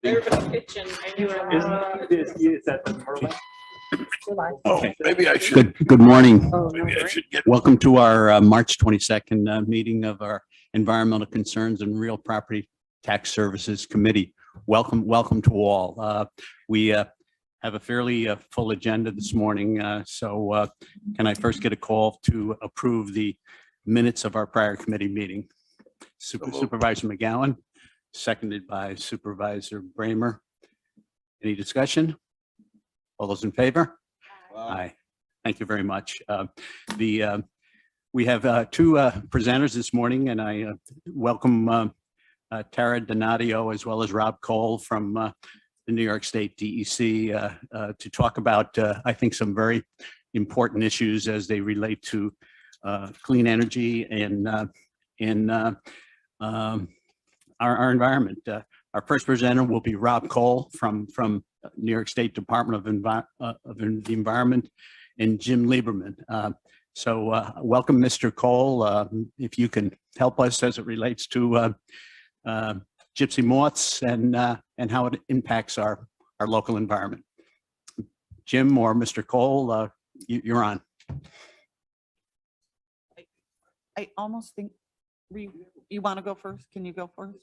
They're gonna pitch and Is that the permit? Oh, maybe I should. Good morning. Maybe I should get. Welcome to our March 22nd meeting of our Environmental Concerns and Real Property Tax Services Committee. Welcome to all. We have a fairly full agenda this morning. So can I first get a call to approve the minutes of our prior committee meeting? Supervisor McGowan, seconded by Supervisor Bramer. Any discussion? All those in favor? Aye. Thank you very much. We have two presenters this morning, and I welcome Tara Donadio as well as Rob Cole from the New York State DEC to talk about, I think, some very important issues as they relate to clean energy and our environment. Our first presenter will be Rob Cole from New York State Department of the Environment, and Jim Lieberman. So welcome, Mr. Cole. If you can help us as it relates to gypsy moths and how it impacts our local environment. Jim or Mr. Cole, you're on. I almost think you want to go first. Can you go first?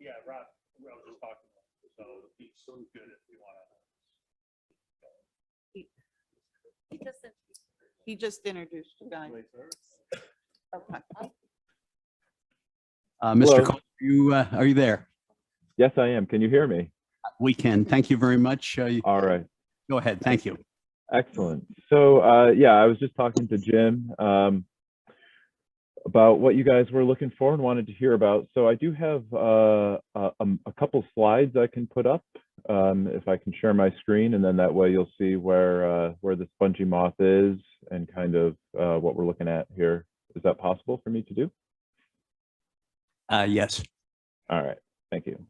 Yeah, Rob was just talking about it, so he's so good if you want He just introduced you guys. Okay. Mr. Cole, are you there? Yes, I am. Can you hear me? We can. Thank you very much. All right. Go ahead. Thank you. Excellent. So, yeah, I was just talking to Jim about what you guys were looking for and wanted to hear about. So I do have a couple slides I can put up if I can share my screen, and then that way you'll see where the spongy moth is and kind of what we're looking at here. Is that possible for me to do? Yes. All right. Thank you.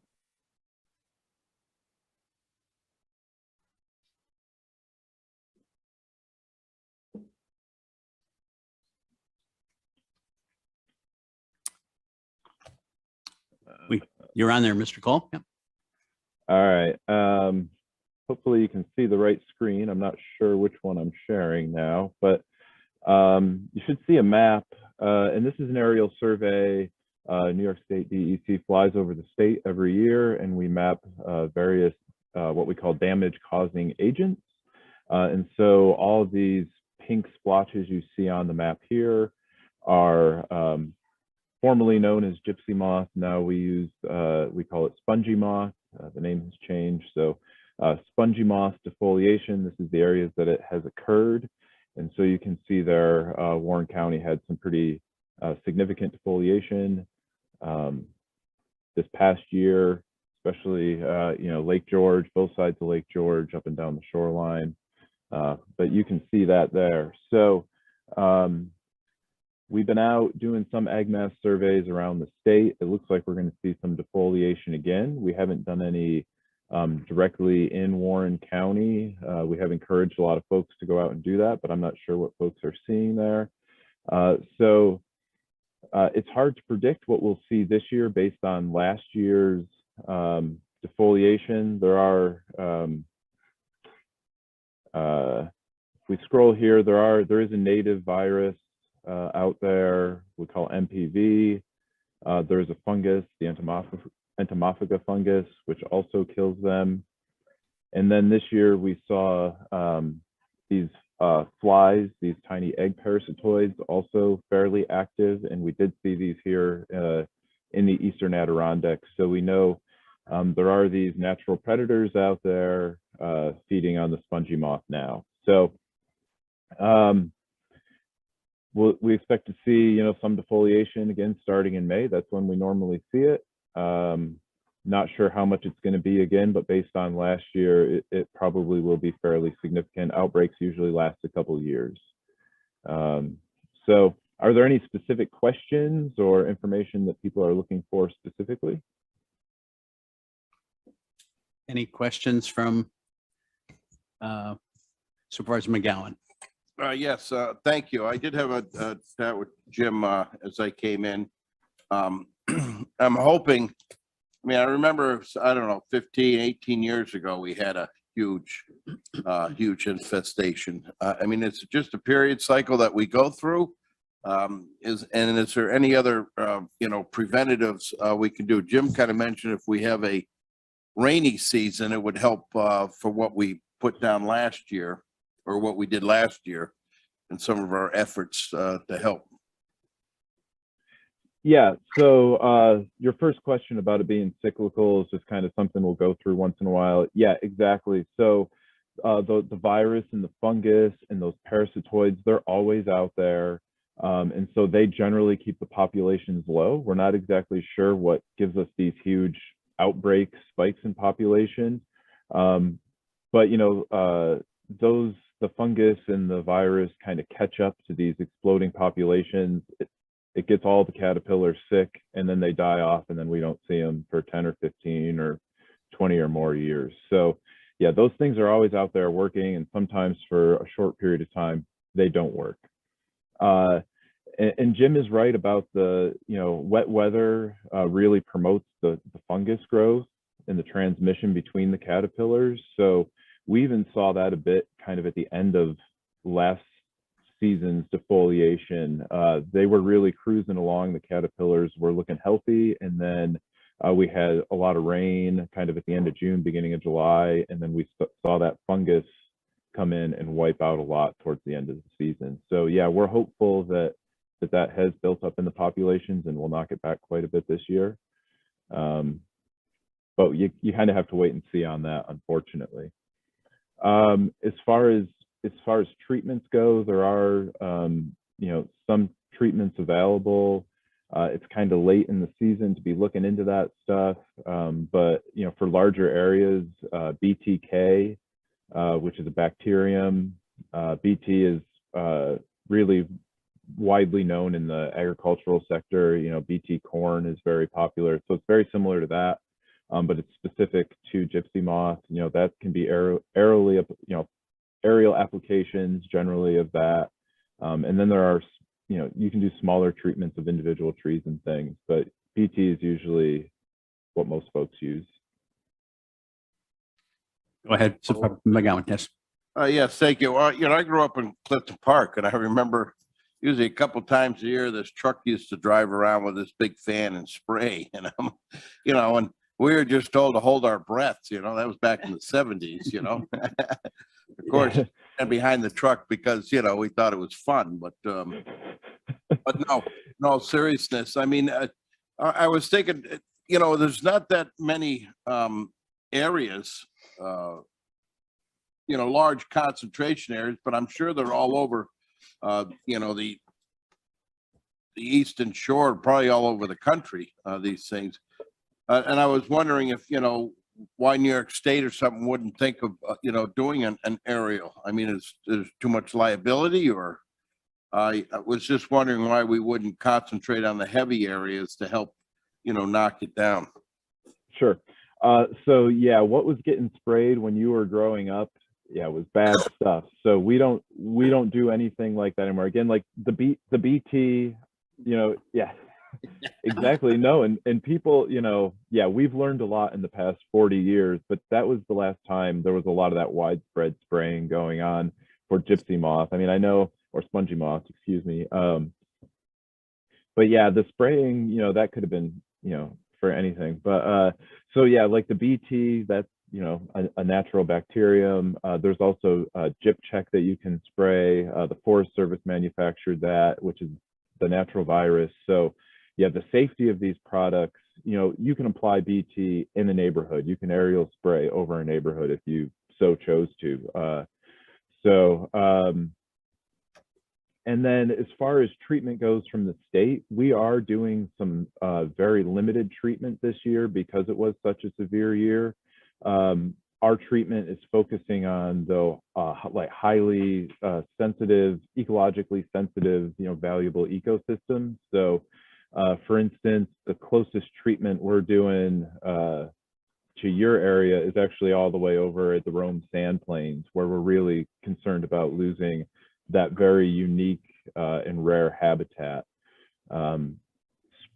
You're on there, Mr. Cole. Yep. All right. Hopefully you can see the right screen. I'm not sure which one I'm sharing now, but you should see a map. And this is an aerial survey. New York State DEC flies over the state every year, and we map various what we call damage-causing agents. And so all of these pink splotches you see on the map here are formerly known as gypsy moth. Now we call it spongy moth. The name has changed. So spongy moth defoliation, this is the areas that it has occurred. And so you can see there, Warren County had some pretty significant defoliation this past year, especially, Lake George, both sides of Lake George, up and down the shoreline. But you can see that there. So we've been out doing some ag mass surveys around the state. It looks like we're going to see some defoliation again. We haven't done any directly in Warren County. We have encouraged a lot of folks to go out and do that, but I'm not sure what folks are seeing there. So it's hard to predict what we'll see this year based on last year's defoliation. There are, if we scroll here, there is a native virus out there we call MPV. There's a fungus, the entomophaga fungus, which also kills them. And then this year we saw these flies, these tiny egg parasitoids, also fairly active, and we did see these here in the Eastern Adirondacks. So we know there are these natural predators out there feeding on the spongy moth now. So we expect to see, some defoliation again starting in May. That's when we normally see it. Not sure how much it's going to be again, but based on last year, it probably will be fairly significant. Outbreaks usually last a couple of years. So are there any specific questions or information that people are looking for specifically? Any questions from Supervisor McGowan? Yes, thank you. I did have a chat with Jim as I came in. I'm hoping mean, I remember, I don't know, 15, 18 years ago, we had a huge infestation. I mean, it's just a period cycle that we go through. Is there any other, preventatives we can do? Jim kind of mentioned if we have a rainy season, it would help for what we put down last year or what we did last year and some of our efforts to help. Yeah, so your first question about it being cyclical is just kind of something we'll go through once in a while. Yeah, exactly. So the virus and the fungus and those parasitoids, they're always out there. And so they generally keep the populations low. We're not exactly sure what gives us these huge outbreak spikes in population. But, the fungus and the virus kind of catch up to these exploding populations. It gets all the caterpillars sick, and then they die off, and then we don't see them for 10 or 15 or 20 or more years. So yeah, those things are always out there working, and sometimes for a short period of time, they don't work. And Jim is right about the, wet weather really promotes the fungus growth and the transmission between the caterpillars. So we even saw that a bit kind of at the end of last season's defoliation. They were really cruising along. The caterpillars were looking healthy. And then we had a lot of rain kind of at the end of June, beginning of July. And then we saw that fungus come in and wipe out a lot towards the end of the season. So yeah, we're hopeful that has built up in the populations and will knock it back quite a bit this year. But you kind of have to wait and see on that, unfortunately. As far as treatments go, there are some treatments available. It's kind of late in the season to be looking into that stuff. But for larger areas, BTK, which is a bacterium, BT is really widely known in the agricultural sector. BT corn is very popular, so it's very similar to that. But it's specific to gypsy moth. That can be aerial applications generally of that. And then there are, you can do smaller treatments of individual trees and things, but BT is usually what most folks use. Go ahead, Supervisor McGowan. Yes. Yes, thank you. I grew up in Clifton Park, and I remember usually a couple times a year, this truck used to drive around with this big fan and spray, and and we were just told to hold our breaths. That was back in the 70s. Of course, and behind the truck because we thought it was fun, but no seriousness. I mean, I was thinking, there's not that many areas, large concentration areas, but I'm sure they're all over. The Eastern Shore, probably all over the country. These things. And I was wondering if, why New York State or something wouldn't think of, doing an aerial. I mean, is too much liability, or I was just wondering why we wouldn't concentrate on the heavy areas to help, knock it down. Sure. So yeah, what was getting sprayed when you were growing up? Yeah, it was bad stuff. So we don't do anything like that anymore. Again, like the BT, yeah. Exactly. No, and people, yeah, we've learned a lot in the past 40 years, but that was the last time there was a lot of that widespread spraying going on for gypsy moth. I mean, I know, or spongy moth, excuse me. But yeah, the spraying, that could have been, for anything. But so yeah, like the BT, that's a natural bacterium. There's also gyp check that you can spray. The Forest Service manufactured that, which is the natural virus. So yeah, the safety of these products, you can apply BT in a neighborhood. You can aerial spray over a neighborhood if you so chose to. And then as far as treatment goes from the state, we are doing some very limited treatment this year because it was such a severe year. Our treatment is focusing on like highly sensitive, ecologically sensitive, valuable ecosystems. So for instance, the closest treatment we're doing to your area is actually all the way over at the Rome Sand Plains, where we're really concerned about losing that very unique and rare habitat.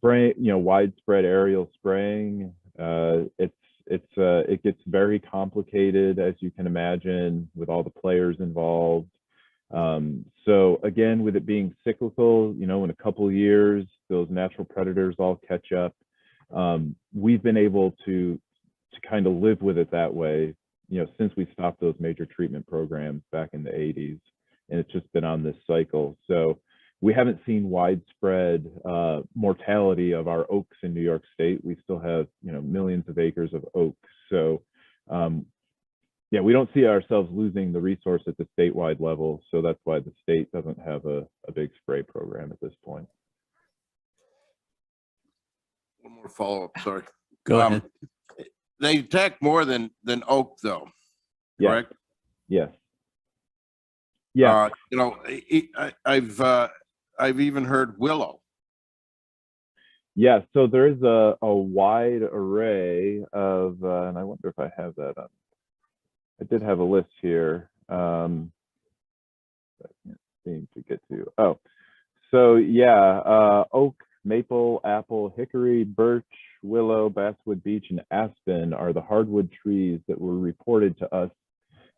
Widespread aerial spraying, It gets very complicated, as you can imagine, with all the players involved. So again, with it being cyclical, you know, in a couple of years, those natural predators all catch up. We've been able to kind of live with it that way, you know, since we stopped those major treatment programs back in the 80s, and it's just been on this cycle. So we haven't seen widespread mortality of our oaks in New York State. We still have, you know, millions of acres of oaks. So yeah, we don't see ourselves losing the resource at the statewide level. So that's why the state doesn't have a big spray program at this point. One more follow-up, sorry. Go ahead. They attack more than oak though, Yeah. correct? Yes. Yeah. You know, I've even heard willow. Yeah, so there is a wide array of, and I wonder if I have that on. I did have a list here. I can't seem to get to. Oh, so yeah, oak, maple, apple, hickory, birch, willow, basswood beech, and aspen are the hardwood trees that were reported to us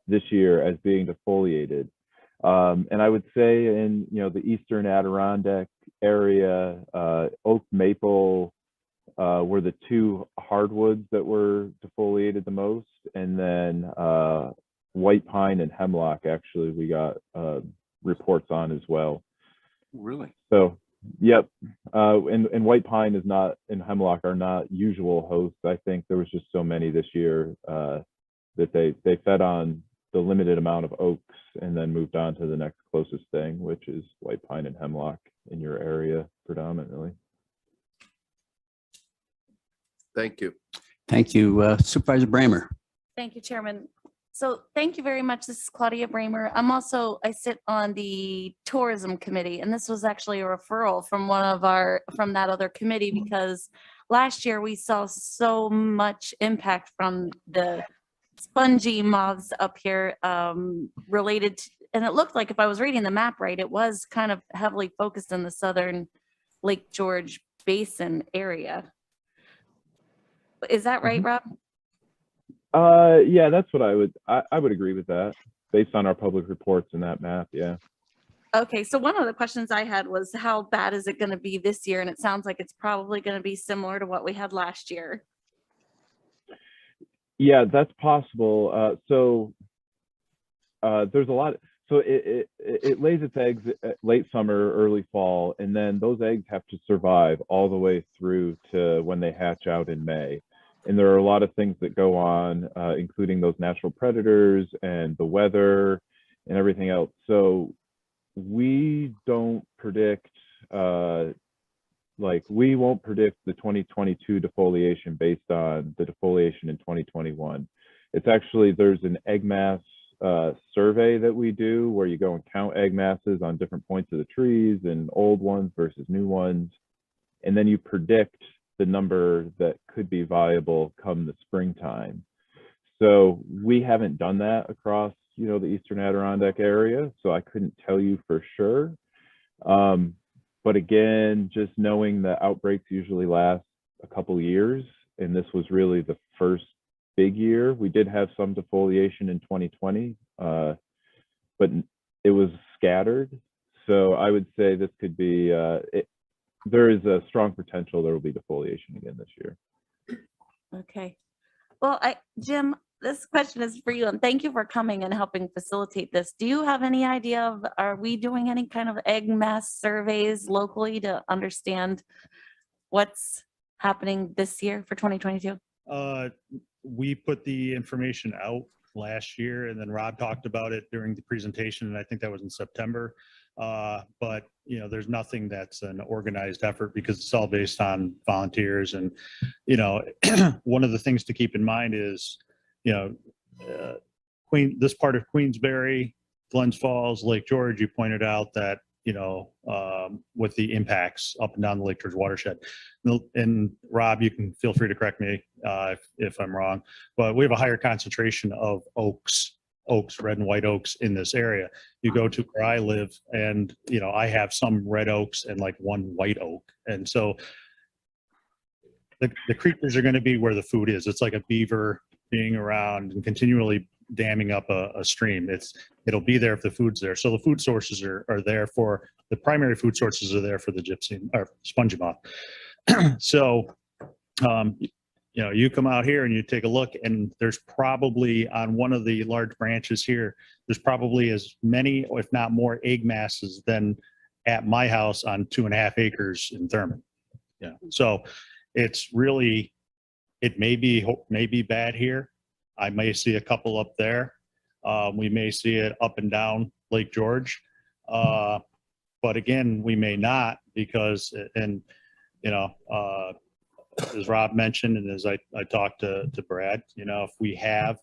this year as being defoliated. And I would say in, you know, the eastern Adirondack area, oak, maple were the two hardwoods that were defoliated the most, and then white pine and hemlock actually we got reports on as well. Really? So yep, and white pine is not, and hemlock are not usual hosts. I think there was just so many this year that they fed on the limited amount of oaks and then moved on to the next closest thing, which is white pine and hemlock in your area predominantly. Thank you. Thank you, Supervisor Bramer. Thank you, Chairman. So thank you very much. This is Claudia Bramer. I sit on the Tourism Committee, and this was actually a referral from from that other committee, because last year we saw so much impact from the spongy moths up here related to, and it looked like, if I was reading the map right, it was kind of heavily focused in the southern Lake George Basin area. Is that right, Rob? Yeah, that's what I would agree with that based on our public reports in that map. Yeah. Okay, so one of the questions I had was, how bad is it going to be this year? And it sounds like it's probably going to be similar to what we had last year. Yeah, that's possible. So there's a lot. So it lays its eggs late summer, early fall, and then those eggs have to survive all the way through to when they hatch out in May. And there are a lot of things that go on, including those natural predators and the weather and everything else. So we don't predict, we won't predict the 2022 defoliation based on the defoliation in 2021. It's actually, there's an egg mass survey that we do where you go and count egg masses on different points of the trees and old ones versus new ones. And then you predict the number that could be viable come the springtime. So we haven't done that across, you know, the eastern Adirondack area, so I couldn't tell you for sure. But again, just knowing that outbreaks usually last a couple years, and this was really the first big year. We did have some defoliation in 2020, but it was scattered. So I would say this could be, there is a strong potential there will be defoliation again this year. Okay. Well, Jim, this question is for you, and thank you for coming and helping facilitate this. Do you have any idea of, are we doing any kind of egg mass surveys locally to understand what's happening this year for 2022? We put the information out last year, and then Rob talked about it during the presentation, and I think that was in September. But you know, there's nothing that's an organized effort because it's all based on volunteers. And you know, one of the things to keep in mind is, you know, this part of Queensbury, Glens Falls, Lake George, you pointed out that, you know, with the impacts up and down the Lake George watershed. And Rob, you can feel free to correct me if I'm wrong, but we have a higher concentration of oaks, red and white oaks in this area. You go to where I live and, you know, I have some red oaks and like one white oak. And so the creatures are going to be where the food is. It's like a beaver being around and continually damming up a stream. It'll be there if the food's there. So the food sources are there for the primary food sources are there for the gypsy or spongy moth. So, you come out here and you take a look, and there's probably on one of the large branches here, there's probably as many, if not more, egg masses than at my house on 2.5 acres in Thurman. Yeah. So it's really, it may be bad here. I may see a couple up there. We may see it up and down Lake George. But again, we may not because, and as Rob mentioned, and as I talked to Brad, if we have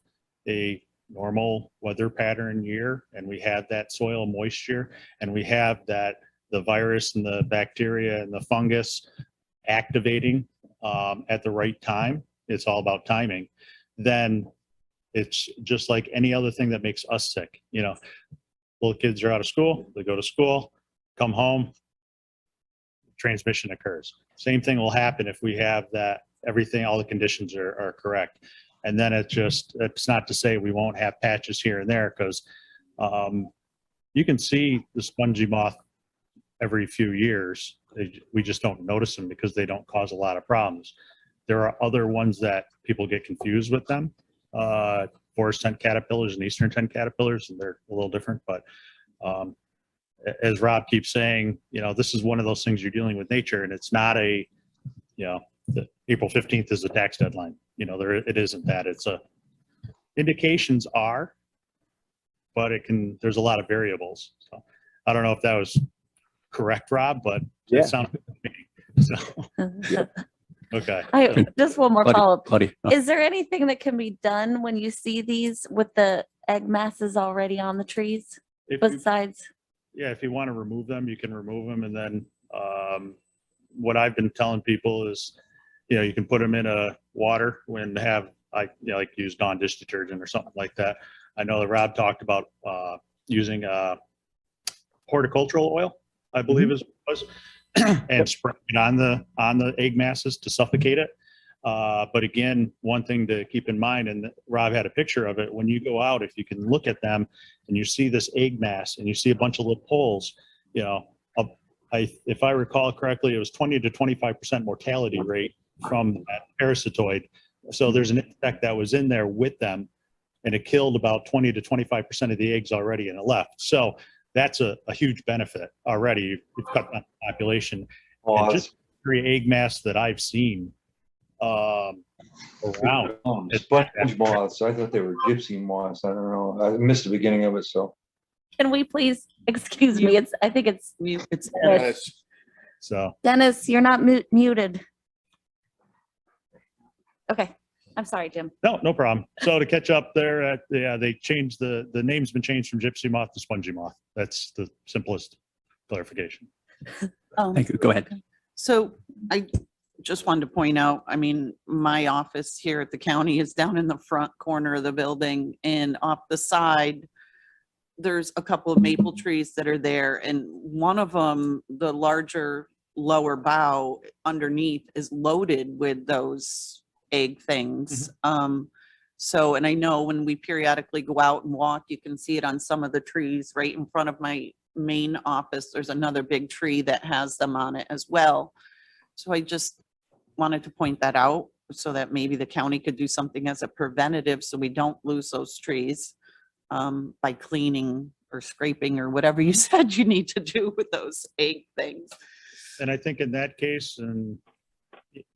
a normal weather pattern year and we have that soil moisture and we have that the virus and the bacteria and the fungus activating at the right time, it's all about timing, then it's just like any other thing that makes us sick. Little kids are out of school, they go to school, come home, transmission occurs. Same thing will happen if we have that everything, all the conditions are correct. And then it's not to say we won't have patches here and there, because you can see the spongy moth every few years. We just don't notice them because they don't cause a lot of problems. There are other ones that people get confused with them. Forest tent caterpillars and eastern tent caterpillars, and they're a little different, but as Rob keeps saying, this is one of those things you're dealing with nature, and it's not the April 15th is the tax deadline. It isn't that. It's indications are, but there's a lot of variables. So I don't know if that was correct, Rob, but Yeah. it sounded good to me. So, okay. Just one more Claudia, follow-up. Claudia, Is there anything that can be done when you see these with the egg masses already on the trees If you- besides? Yeah, if you want to remove them, you can remove them. And then what I've been telling people is, you can put them in a water when like use Dawn dish detergent or something like that. I know that Rob talked about using horticultural oil, I believe it was, and spraying it on the egg masses to suffocate it. But again, one thing to keep in mind, and Rob had a picture of it, when you go out, if you can look at them and you see this egg mass and you see a bunch of little poles, if I recall correctly, it was 20 to 25% mortality rate from that parasitoid. So there's an insect that was in there with them, and it killed about 20 to 25% of the eggs already, and it left. So that's a huge benefit already. You've cut down the population. And just every egg mass that I've seen around. Sponge moths. I thought they were gypsy moths. I don't know. I missed the beginning of it, so. Can we please, excuse me, I think it's It's Dennis. So Dennis, you're not muted. Okay, I'm sorry, Jim. no problem. So to catch up there, they changed the name's been changed from gypsy moth to spongy moth. That's the simplest clarification. thank you. Go ahead. So I just wanted to point out, my office here at the county is down in the front corner of the building, and off the side, there's a couple of maple trees that are there, and one of them, the larger lower bough underneath, is loaded with those egg things. So, and I know when we periodically go out and walk, you can see it on some of the trees right in front of my main office. There's another big tree that has them on it as well. So I just wanted to point that out so that maybe the county could do something as a preventative so we don't lose those trees by cleaning or scraping or whatever you said you need to do with those egg things. And I think in that case, and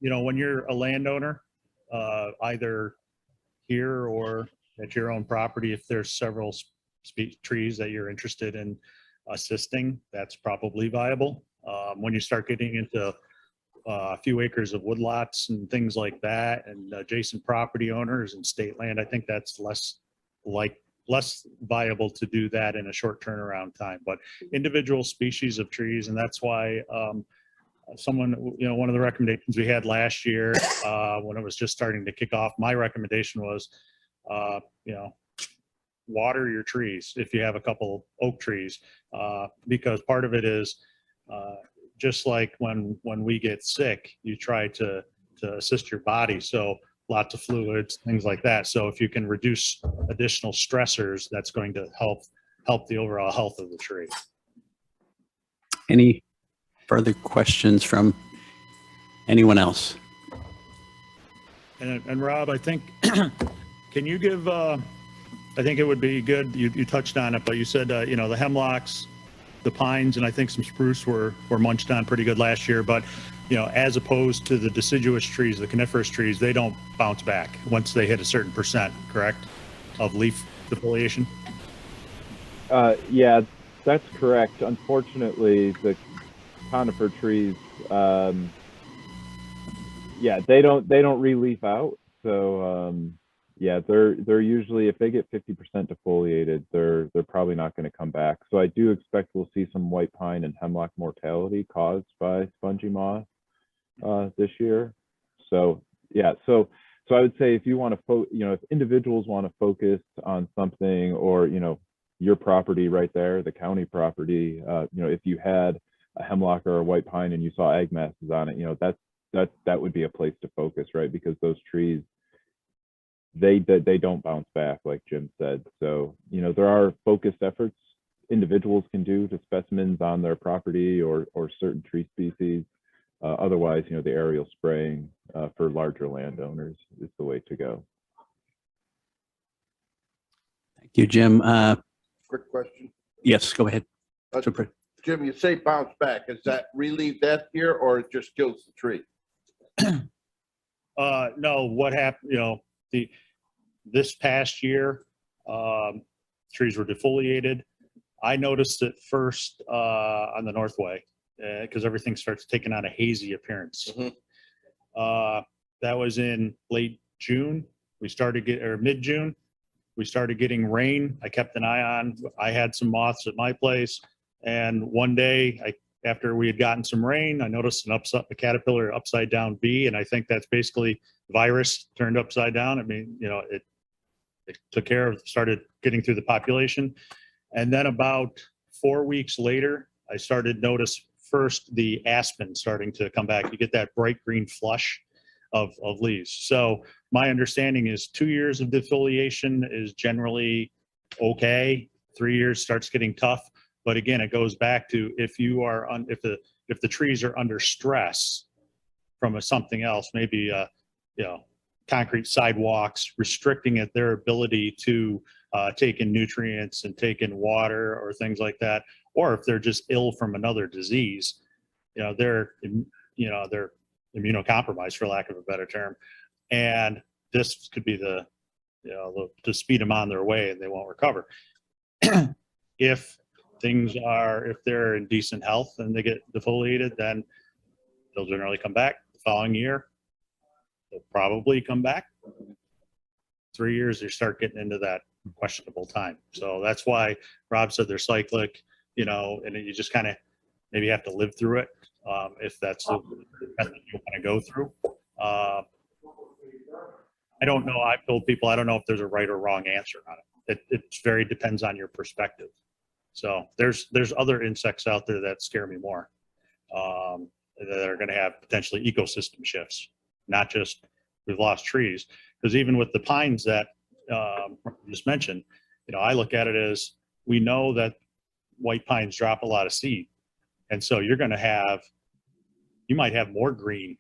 when you're a landowner, either here or at your own property, if there's several trees that you're interested in assisting, that's probably viable. When you start getting into a few acres of woodlots and things like that, and adjacent property owners and state land, I think that's less viable to do that in a short turnaround time. But individual species of trees, and that's why one of the recommendations we had last year when it was just starting to kick off, my recommendation was, water your trees if you have a couple oak trees, because part of it is just like when we get sick, you try to to assist your body. So lots of fluids, things like that. So if you can reduce additional stressors, that's going to help the overall health of the tree. Any further questions from anyone else? And Rob, I think, can you give, I think it would be good, you touched on it, but you said, the hemlocks, the pines, and I think some spruce were munched on pretty good last year, but, as opposed to the deciduous trees, the coniferous trees, they don't bounce back once they hit a certain percent, correct, of leaf defoliation? Yeah, that's correct. Unfortunately, the conifer trees, yeah, they don't re-leaf out. So yeah, they're usually, if they get 50% defoliated, they're probably not going to come back. So I do expect we'll see some white pine and hemlock mortality caused by spongy moss this year. So yeah, so I would say if you want to, if individuals want to focus on something, or your property right there, the county property, if you had a hemlock or a white pine and you saw egg masses on it, that would be a place to focus, right? Because those trees, they don't bounce back, like Jim said. So, there are focused efforts individuals can do to specimens on their property or certain tree species. Otherwise, the aerial spraying for larger landowners is the way to go. Thank you, Jim. Quick question. Yes, go ahead. Uh, Super. Jim, you say bounce back. Is that relieve that year or it just kills the tree? No, what happened, this past year, trees were defoliated. I noticed it first on the Northway because everything starts taking on a hazy appearance. That was in late June. We started or mid-June. We started getting rain. I kept an eye on. I had some moths at my place, and one day, after we had gotten some rain, I noticed a caterpillar upside down bee, and I think that's basically virus turned upside down. I mean, it took care of, started getting through the population. And then about 4 weeks later, I started notice first the aspen starting to come back. You get that bright green flush of leaves. So my understanding is 2 years of defoliation is generally okay. 3 years starts getting tough. But again, it goes back to if the trees are under stress from something else, maybe concrete sidewalks restricting their ability to take in nutrients and take in water or things like that, or if they're just ill from another disease, they're immunocompromised, for lack of a better term, and this could be to speed them on their way and they won't recover. If they're in decent health and they get defoliated, then they'll generally come back the following year. They'll probably come back. 3 years, they start getting into that questionable time. So that's why Rob said they're cyclic, and you just kind of maybe have to live through it if that's the method you want to go through. I don't know. I've told people I don't know if there's a right or wrong answer on it. It very depends on your perspective. So there's other insects out there that scare me more, that are going to have potentially ecosystem shifts, not just we've lost trees. Because even with the pines that just mentioned, I look at it as we know that white pines drop a lot of seed, and so you might have more green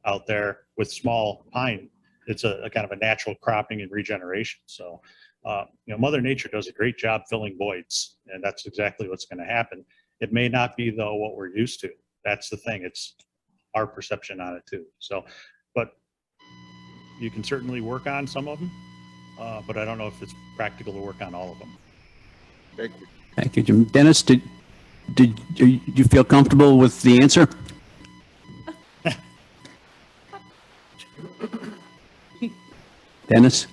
out there with small pine. It's a kind of a natural cropping and regeneration. So. Mother Nature does a great job filling voids, and that's exactly what's going to happen. It may not be, though, what we're used to. That's the thing. It's our perception on it, too. So, but you can certainly work on some of them, but I don't know if it's practical to work on all of them. Thank you. Thank you, Jim. Dennis, did you feel comfortable with the answer? Dennis?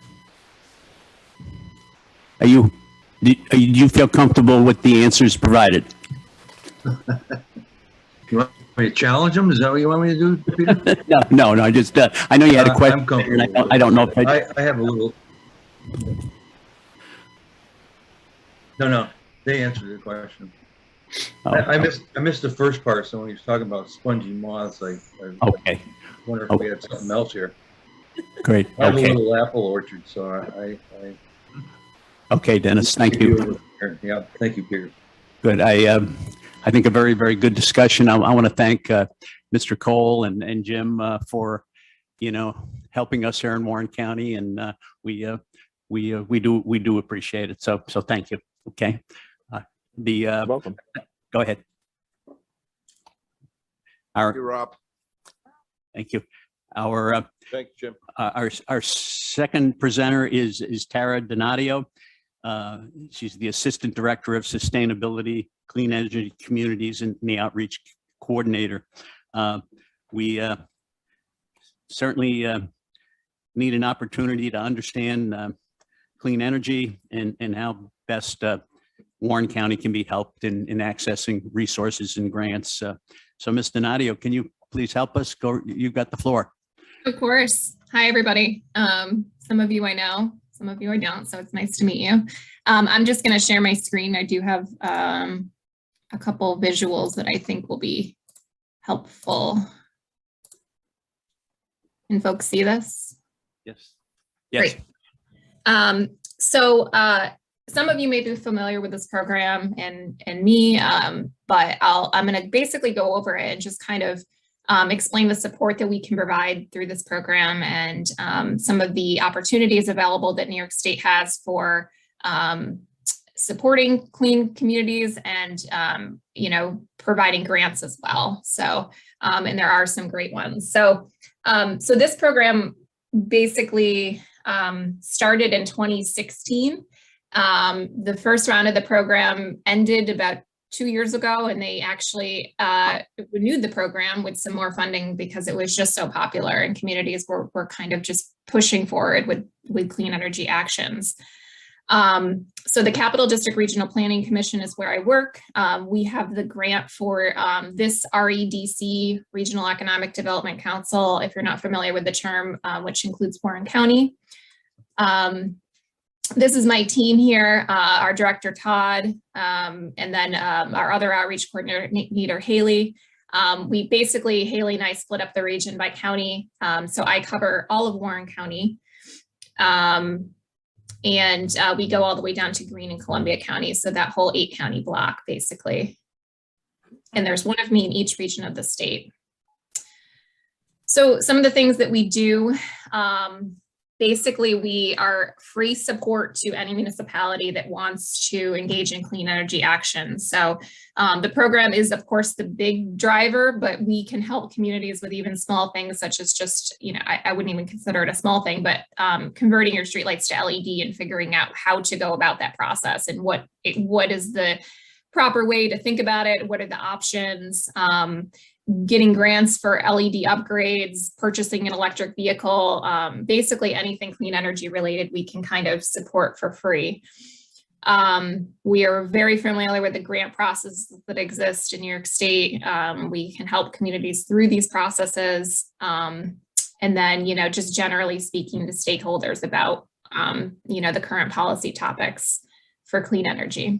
Do you feel comfortable with the answers provided? You want me to challenge them? Is that what you want me to do, Peter? No, I just, I know you had a question. I'm comfortable. And I don't know if I have a little. No, they answered the question. I missed the first part, so when he was talking about spongy moths, I Okay, wonder if we had something else here. great. I have a Okay, little apple orchard, so I. okay, Dennis, thank you. Yeah, thank you, Peter. Good. I think a very, very good discussion. I want to thank Mr. Cole and Jim for, helping us here in Warren County, and we do appreciate it. So thank you. Okay. Welcome. Go ahead. Thank you, Rob. Thank you. Our Thanks, Jim. our second presenter is Tara Donadio. She's the Assistant Director of Sustainability, Clean Energy Communities, and the Outreach Coordinator. We certainly need an opportunity to understand clean energy and how best Warren County can be helped in accessing resources and grants. So Ms. Donadio, can you please help us? You've got the floor. Of course. Hi, everybody. Some of you I know, some of you I don't, so it's nice to meet you. I'm just going to share my screen. I do have a couple visuals that I think will be helpful. Can folks see this? Yes. Yes. Great. So some of you may be familiar with this program and me, but I'm going to basically go over it and just kind of explain the support that we can provide through this program and some of the opportunities available that New York State has for supporting clean communities and, providing grants as well. So, and there are some great ones. So this program basically started in 2016. The first round of the program ended about 2 years ago, and they actually renewed the program with some more funding because it was just so popular and communities were kind of just pushing forward with clean energy actions. So the Capital District Regional Planning Commission is where I work. We have the grant for this REDC, Regional Economic Development Council, if you're not familiar with the term, which includes Warren County. This is my team here, our director, Todd, and then our other outreach coordinator, Haley. Haley and I split up the region by county. So I cover all of Warren County. And we go all the way down to Greene and Columbia County. So that whole 8-county block, basically. And there's one of me in each region of the state. So some of the things that we do, basically, we are free support to any municipality that wants to engage in clean energy action. So the program is, of course, the big driver, but we can help communities with even small things such as just, I wouldn't even consider it a small thing, but converting your streetlights to LED and figuring out how to go about that process and what is the proper way to think about it, what are the options, getting grants for LED upgrades, purchasing an electric vehicle, basically anything clean energy related, we can kind of support for free. We are very familiar with the grant processes that exist in New York State. We can help communities through these processes. And then, just generally speaking to stakeholders about, the current policy topics for clean energy.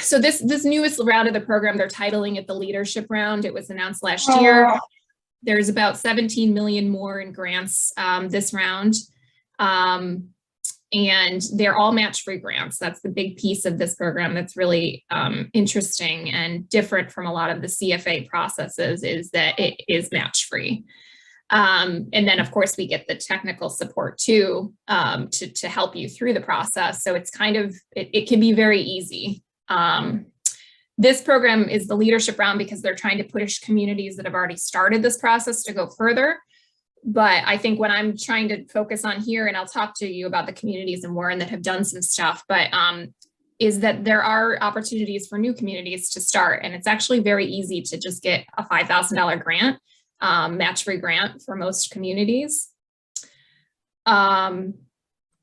So this newest round of the program, they're titling it the leadership round. It was announced last year. There's about 17 million more in grants this round. And they're all match-free grants. That's the big piece of this program that's really interesting and different from a lot of the CFA processes is that it is match-free. And then, of course, we get the technical support too to help you through the process. So it's kind of, it can be very easy. This program is the leadership round because they're trying to push communities that have already started this process to go further. But I think what I'm trying to focus on here, and I'll talk to you about the communities in Warren that have done some stuff, but is that there are opportunities for new communities to start. And it's actually very easy to just get a $5,000 grant. Match-free grant for most communities.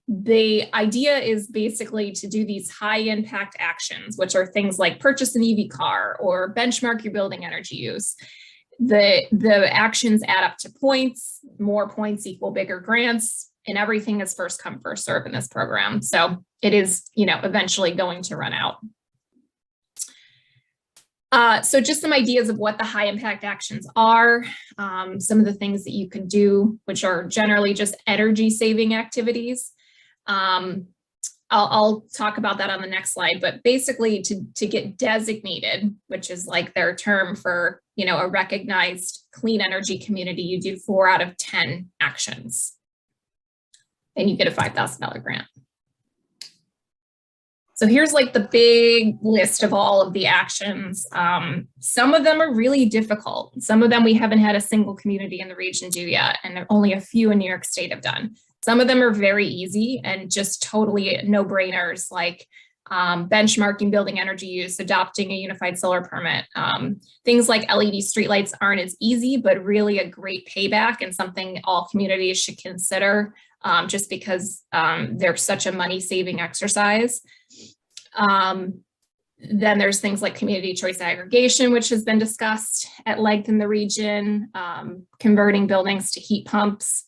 The idea is basically to do these high impact actions, which are things like purchase an EV car or benchmark your building energy use. The actions add up to points, more points equal bigger grants, and everything is first come, first serve in this program. So it is, you know, eventually going to run out. So just some ideas of what the high impact actions are, some of the things that you can do, which are generally just energy saving activities. I'll talk about that on the next slide, but basically to get designated, which is like their term for, you know, a recognized clean energy community, you do 4 out of 10 actions and you get a $5,000 grant. So here's like the big list of all of the actions. Some of them are really difficult. Some of them we haven't had a single community in the region do yet, and only a few in New York State have done. Some of them are very easy and just totally no-brainers, like benchmarking building energy use, adopting a unified solar permit. Things like LED streetlights aren't as easy, but really a great payback and something all communities should consider, just because they're such a money-saving exercise. Then there's things like community choice aggregation, which has been discussed at length in the region, converting buildings to heat pumps.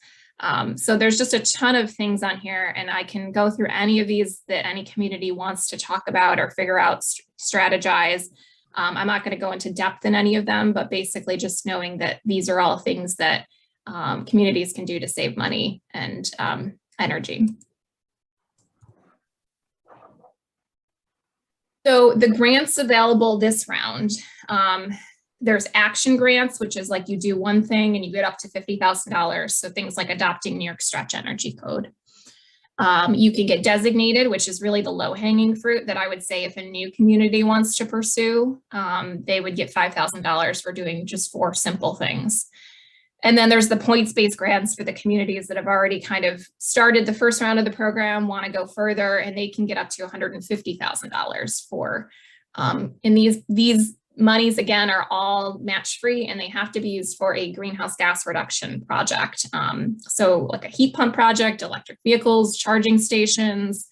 So there's just a ton of things on here, and I can go through any of these that any community wants to talk about or figure out, strategize. I'm not going to go into depth in any of them, but basically just knowing that these are all things that communities can do to save money and energy. So the grants available this round, there's action grants, which is like you do one thing and you get up to $50,000. So things like adopting New York Stretch Energy Code. You can get designated, which is really the low hanging fruit that I would say if a new community wants to pursue, they would get $5,000 for doing just 4 simple things. And then there's the points-based grants for the communities that have already kind of started the first round of the program, want to go further, and they can get up to $150,000 for, and these monies, again, are all match-free, and they have to be used for a greenhouse gas reduction project. So like a heat pump project, electric vehicles, charging stations,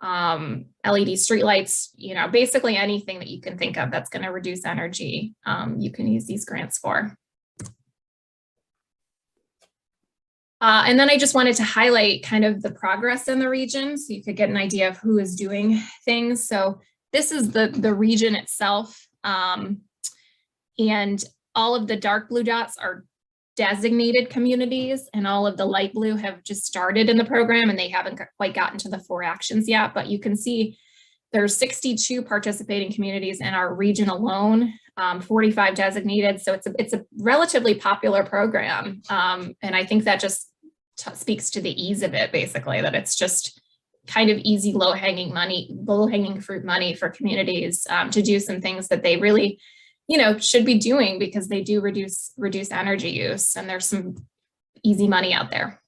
LED streetlights, you know, basically anything that you can think of that's going to reduce energy, you can use these grants for. And then I just wanted to highlight kind of the progress in the region so you could get an idea of who is doing things. So this is the region itself. And all of the dark blue dots are designated communities, and all of the light blue have just started in the program and they haven't quite gotten to the 4 actions yet, but you can see there's 62 participating communities in our region alone, 45 designated. So it's a relatively popular program. And I think that just speaks to the ease of it, basically, that it's just kind of easy, low-hanging fruit money for communities to do some things that they really, you know, should be doing because they do reduce energy use, and there's some easy money out there.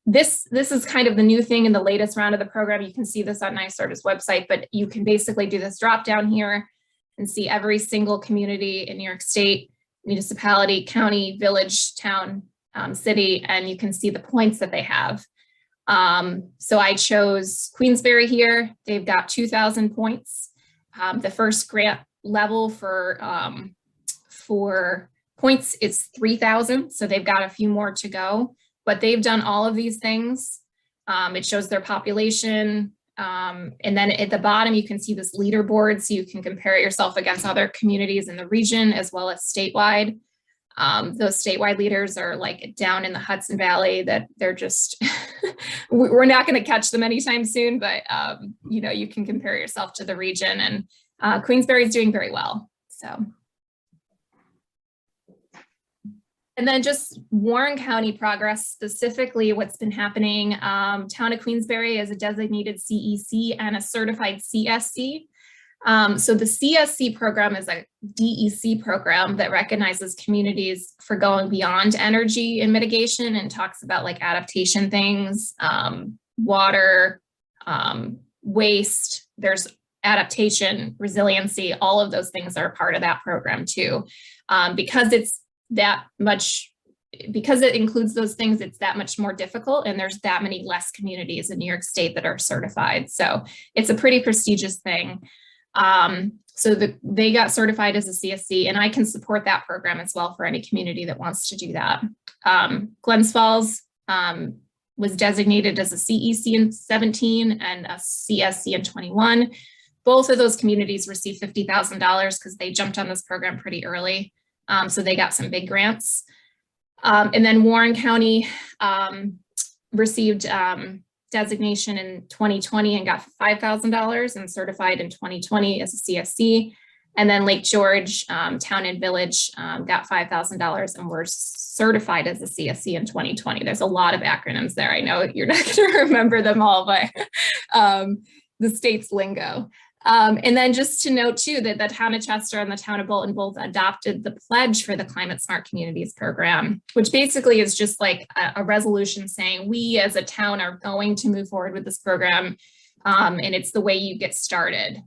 This is kind of the new thing in the latest round of the program. You can see this on NYSERDA's website, but you can basically do this drop down here and see every single community in New York State, municipality, county, village, town, city, and you can see the points that they have. So I chose Queensbury here. They've got 2,000 points. The first grant level for points is 3,000. So they've got a few more to go, but they've done all of these things. It shows their population. And then at the bottom, you can see this leaderboard, so you can compare yourself against other communities in the region as well as statewide. Those statewide leaders are like down in the Hudson Valley, that they're just, we're not going to catch them anytime soon, but you know, you can compare yourself to the region, and Queensbury is doing very well. So. And then just Warren County progress, specifically what's been happening. Town of Queensbury is a designated CEC and a certified CSC. So the CSC program is a DEC program that recognizes communities for going beyond energy and mitigation, and talks about like adaptation things, water, waste. There's adaptation, resiliency, all of those things are part of that program too. Because it's that much, because it includes those things, it's that much more difficult, and there's that many less communities in New York State that are certified. So it's a pretty prestigious thing. So they got certified as a CSC, and I can support that program as well for any community that wants to do that. Glens Falls was designated as a CEC in 17 and a CSC in 21. Both of those communities received $50,000 because they jumped on this program pretty early. So they got some big grants. And then Warren County received designation in 2020 and got $5,000 and certified in 2020 as a CSC. And then Lake George Town and Village got $5,000 and were certified as a CSC in 2020. There's a lot of acronyms there. I know you're not going to remember them all, but the state's lingo. And then just to note too, that the town of Chester and the town of Bolton both adopted the pledge for the Climate Smart Communities program, which basically is just like a resolution saying we as a town are going to move forward with this program. And it's the way you get started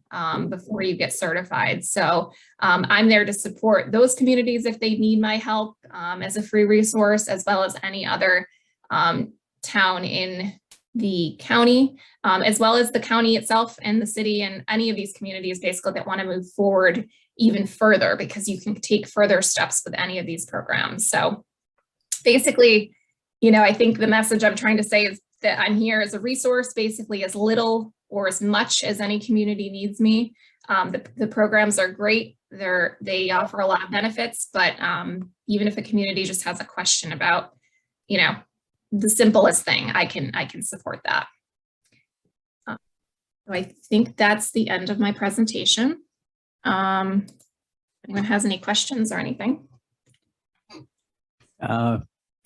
before you get certified. So I'm there to support those communities if they need my help as a free resource, as well as any other town in the county, as well as the county itself and the city and any of these communities basically that want to move forward even further, because you can take further steps with any of these programs. So basically, you know, I think the message I'm trying to say is that I'm here as a resource, basically as little or as much as any community needs me. The programs are great. They offer a lot of benefits, but even if a community just has a question about, you know, the simplest thing, I can support that. So I think that's the end of my presentation. Anyone has any questions or anything?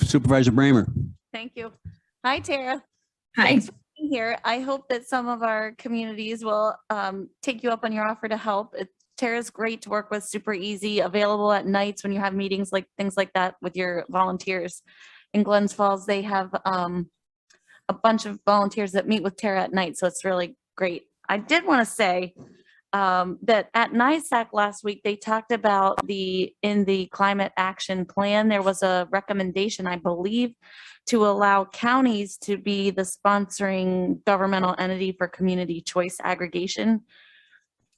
Supervisor Bramer. Thank you. Hi, Tara. Hi. Thanks for being here. I hope that some of our communities will take you up on your offer to help. Tara's great to work with, super easy, available at nights when you have meetings, like things like that with your volunteers. In Glens Falls, they have a bunch of volunteers that meet with Tara at night, so it's really great. I did want to say that at NISAC last week, they talked about in the climate action plan, there was a recommendation, I believe, to allow counties to be the sponsoring governmental entity for community choice aggregation.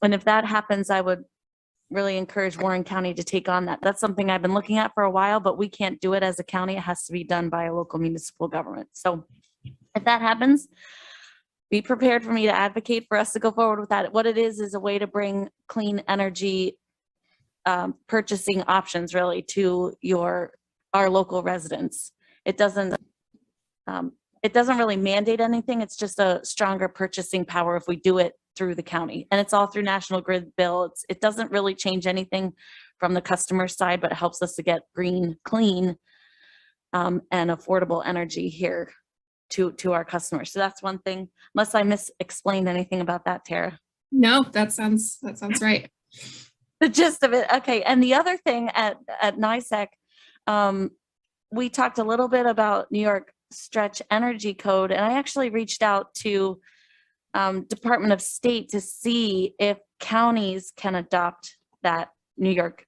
And if that happens, I would really encourage Warren County to take on that. That's something I've been looking at for a while, but we can't do it as a county. It has to be done by a local municipal government. So if that happens, be prepared for me to advocate for us to go forward with that. What it is a way to bring clean energy purchasing options really to our local residents. It doesn't really mandate anything. It's just a stronger purchasing power if we do it through the county, and it's all through National Grid bill. It doesn't really change anything from the customer side, but it helps us to get green, clean, and affordable energy here to our customers. So that's one thing, unless I explained anything about that, Tara. No, that sounds right. The gist of it. Okay. And the other thing at NISAC, we talked a little bit about New York Stretch Energy Code, and I actually reached out to Department of State to see if counties can adopt that New York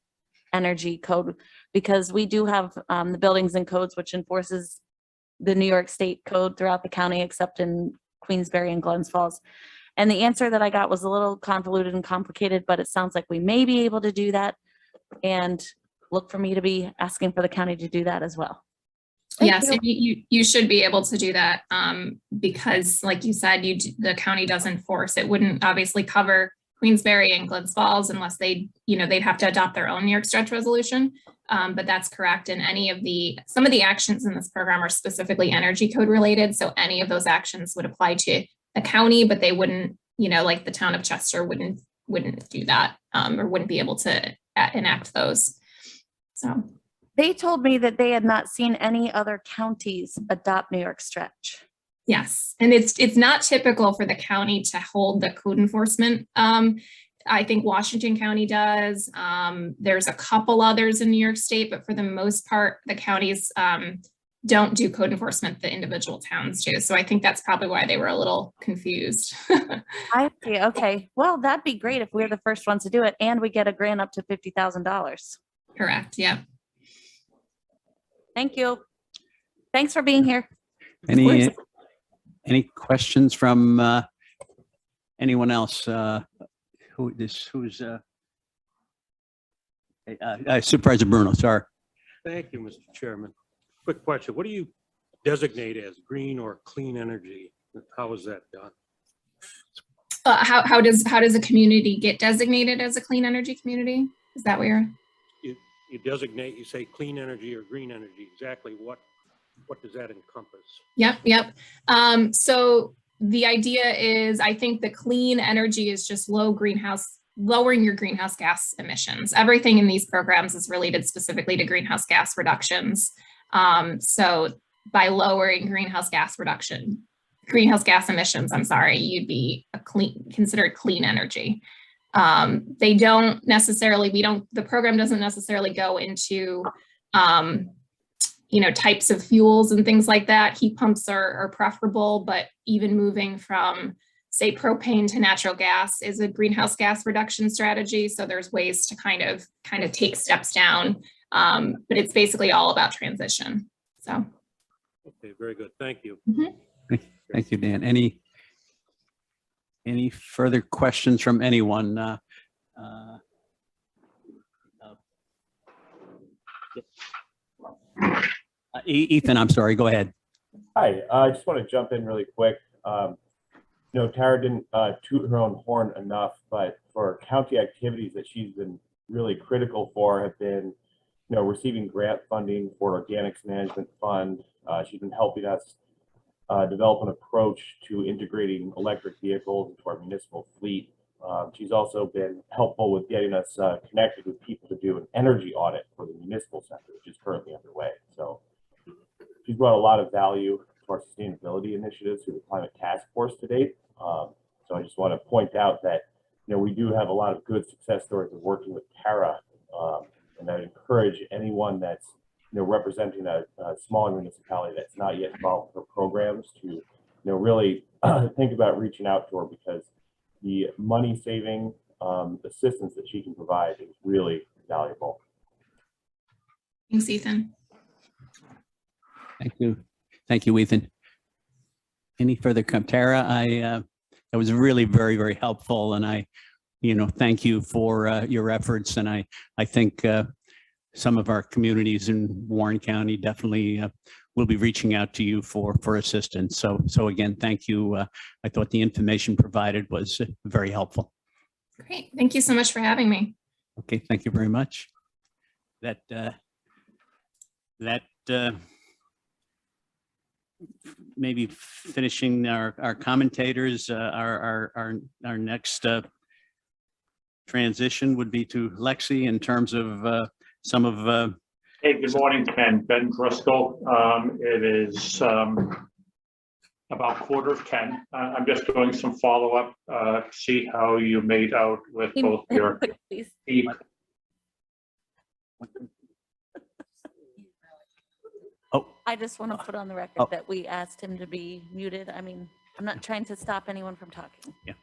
Energy Code, because we do have the buildings and codes which enforces the New York State code throughout the county, except in Queensbury and Glens Falls. And the answer that I got was a little convoluted and complicated, but it sounds like we may be able to do that, and look for me to be asking for the county to do that as well. Yes, and you should be able to do that because, like you said, the county does enforce. It wouldn't obviously cover Queensbury and Glens Falls unless they'd have to adopt their own New York Stretch resolution. But that's correct. And some of the actions in this program are specifically energy code related. So any of those actions would apply to the county, but they wouldn't, like the town of Chester wouldn't do that or wouldn't be able to enact those. So. They told me that they had not seen any other counties adopt New York Stretch. Yes, and it's not typical for the county to hold the code enforcement. I think Washington County does. There's a couple others in New York State, but for the most part, the counties don't do code enforcement, the individual towns do. So I think that's probably why they were a little confused. I see. Okay. Well, that'd be great if we're the first ones to do it and we get a grant up to $50,000. Correct. Yeah. Thank you. Thanks for being here. Any questions from anyone else who's Supervisor Bruno, sorry. Thank you, Mr. Chairman. Quick question. What do you designate as green or clean energy? How is that done? How does a community get designated as a clean energy community? Is that where? You designate, you say clean energy or green energy. Exactly what does that encompass? Yep. So the idea is, I think the clean energy is just lowering your greenhouse gas emissions. Everything in these programs is related specifically to greenhouse gas reductions. So by lowering greenhouse gas emissions, you'd be considered clean energy. The program doesn't necessarily go into, types of fuels and things like that. Heat pumps are preferable, but even moving from, say, propane to natural gas is a greenhouse gas reduction strategy. So there's ways to kind of take steps down, but it's basically all about transition. So. Okay, very good. Thank you. Thank you, Dan. Any further questions from anyone? Ethan, I'm sorry, go ahead. Hi, I just want to jump in really quick. Tara didn't toot her own horn enough, but for county activities that she's been really critical for have been, receiving grant funding for Organics Management Fund. She's been helping us develop an approach to integrating electric vehicles into our municipal fleet. She's also been helpful with getting us connected with people to do an energy audit for the municipal sector, which is currently underway. So she's brought a lot of value to our sustainability initiatives through the Climate Task Force to date. So I just want to point out that, we do have a lot of good success stories of working with Tara. And I encourage anyone that's, representing a smaller municipality that's not yet involved with her programs to, really think about reaching out to her, because the money saving assistance that she can provide is really valuable. Thanks, Ethan. Thank you, Ethan. Any further comment? Tara, that was really very, very helpful. And I, thank you for your efforts. And I think some of our communities in Warren County definitely will be reaching out to you for assistance. So again, thank you. I thought the information provided was very helpful. Great. Thank you so much for having me. Okay, thank you very much. That maybe finishing our commentators, our next transition would be to Lexi in terms of some of. Hey, good morning, Ben Driscoll. It is about 9:45. I'm just doing some follow-up, see how you made out with both your chief. I just want to put on the record that we asked him to be muted. I mean, I'm not trying to stop anyone from talking. Yeah.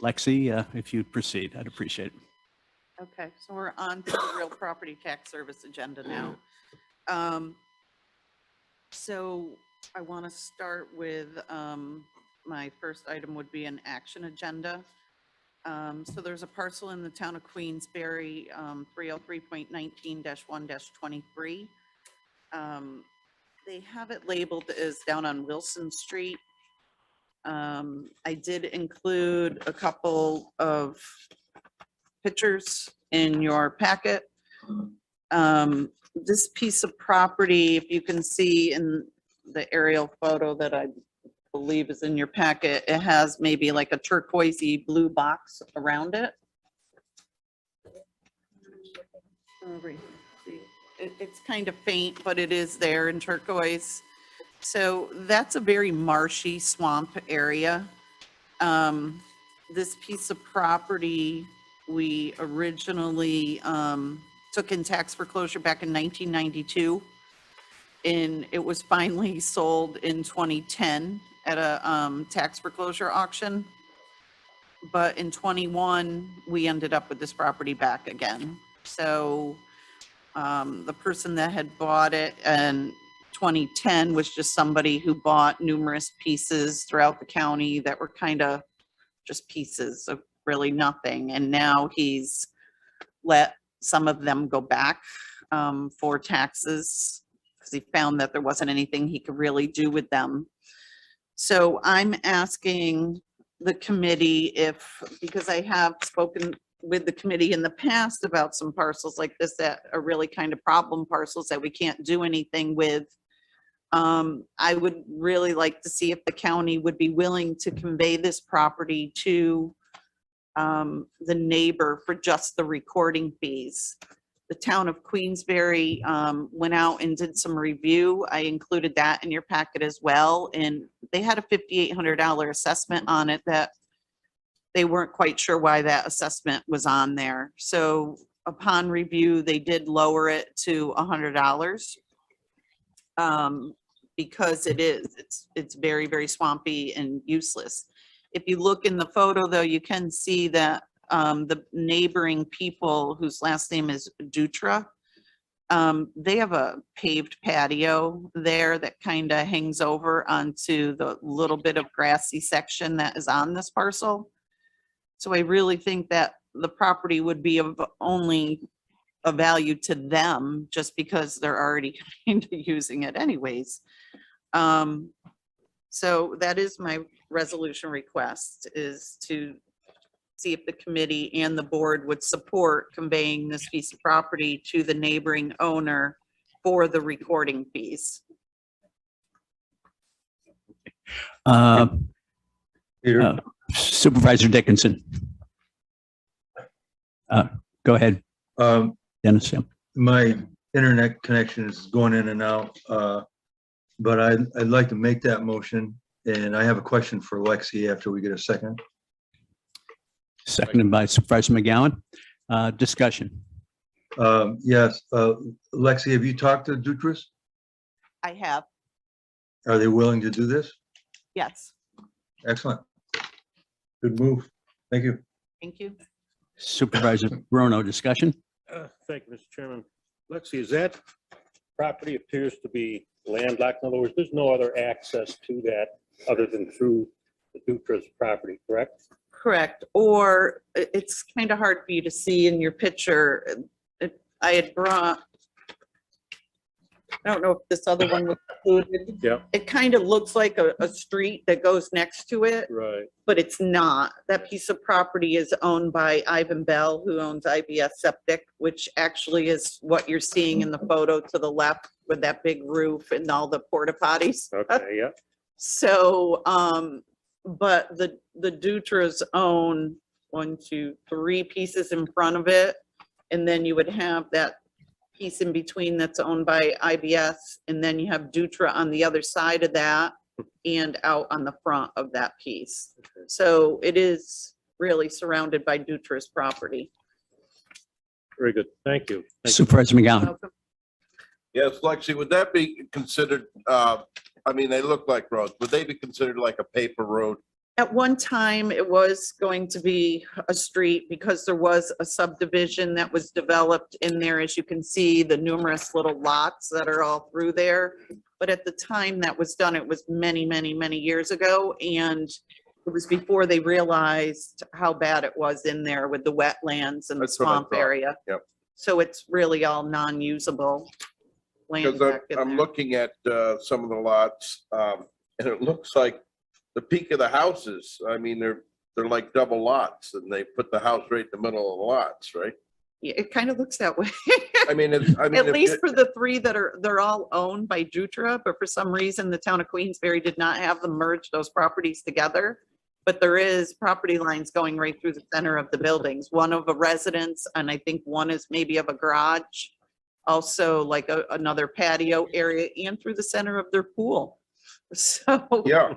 Lexi, if you'd proceed, I'd appreciate it. Okay, so we're on to the real property tax service agenda now. So I want to start with my first item would be an action agenda. So there's a parcel in the town of Queensbury, 303.19-1-23. They have it labeled as down on Wilson Street. I did include a couple of pictures in your packet. This piece of property, if you can see in the aerial photo that I believe is in your packet, it has maybe like a turquoisey blue box around it. It's kind of faint, but it is there in turquoise. So that's a very marshy swamp area. This piece of property we originally took in tax foreclosure back in 1992, and it was finally sold in 2010 at a tax foreclosure auction. But in 21, we ended up with this property back again. So the person that had bought it in 2010 was just somebody who bought numerous pieces throughout the county that were kind of just pieces of really nothing. And now he's let some of them go back for taxes because he found that there wasn't anything he could really do with them. So I'm asking the committee if, because I have spoken with the committee in the past about some parcels like this that are really kind of problem parcels that we can't do anything with. I would really like to see if the county would be willing to convey this property to the neighbor for just the recording fees. The town of Queensbury went out and did some review. I included that in your packet as well. And they had a $5,800 assessment on it that they weren't quite sure why that assessment was on there. So upon review, they did lower it to $100 because it's very, very swampy and useless. If you look in the photo though, you can see that the neighboring people whose last name is Dutra, they have a paved patio there that kind of hangs over onto the little bit of grassy section that is on this parcel. So I really think that the property would be of only a value to them just because they're already kind of using it anyways. So that is my resolution request, is to see if the committee and the board would support conveying this piece of property to the neighboring owner for the recording fees. Peter, Supervisor Dickinson. Go ahead, Dennis. Yeah. my internet connection is going in and out, but I'd like to make that motion, and I have a question for Lexi after we get a second. Seconded by Supervisor McGowan. Discussion. Yes, Lexi, have you talked to Dutras? I have, Are they willing to do this? yes, Excellent. Good move. Thank you. thank you. Supervisor Bruno, discussion. Thank you, Mr. Chairman. Lexi, is that property appears to be landlocked? In other words, there's no other access to that other than through the Dutra's property, correct? Correct, or it's kind of hard for you to see in your picture. I had brought, I don't know if this other one was included. Yeah. It kind of looks like a street that goes next to it, Right. but it's not. That piece of property is owned by Ivan Bell, who owns IBS Septic, which actually is what you're seeing in the photo to the left with that big roof and all the porta potties. Okay, yeah. So, but the Dutras own 1, 2, 3 pieces in front of it. And then you would have that piece in between that's owned by IBS. And then you have Dutra on the other side of that and out on the front of that piece. So it is really surrounded by Dutra's property. Very good. Thank you. Thank you. Supervisor McGowan. Welcome. Yes, Lexi, would that be considered, I mean, they look like roads, would they be considered like a paper road? At one time, it was going to be a street because there was a subdivision that was developed in there. As you can see, the numerous little lots that are all through there. But at the time that was done, it was many, many, many years ago. And it was before they realized how bad it was in there with the wetlands and the That's what I swamp thought. area. Yep. So it's really all non-usable land Because back in I'm there. looking at some of the lots, and it looks like the peak of the houses, I mean, they're like double lots, and they put the house right in the middle of the lots, right? Yeah, it kind of looks that way. I mean, At least for the 3 that they're all owned by Dutra, but for some reason, the town of Queensbury did not have them merge those properties together. But there is property lines going right through the center of the buildings, one of a residence, and I think one is maybe of a garage. Also like another patio area and through the center of their pool. So. Yeah,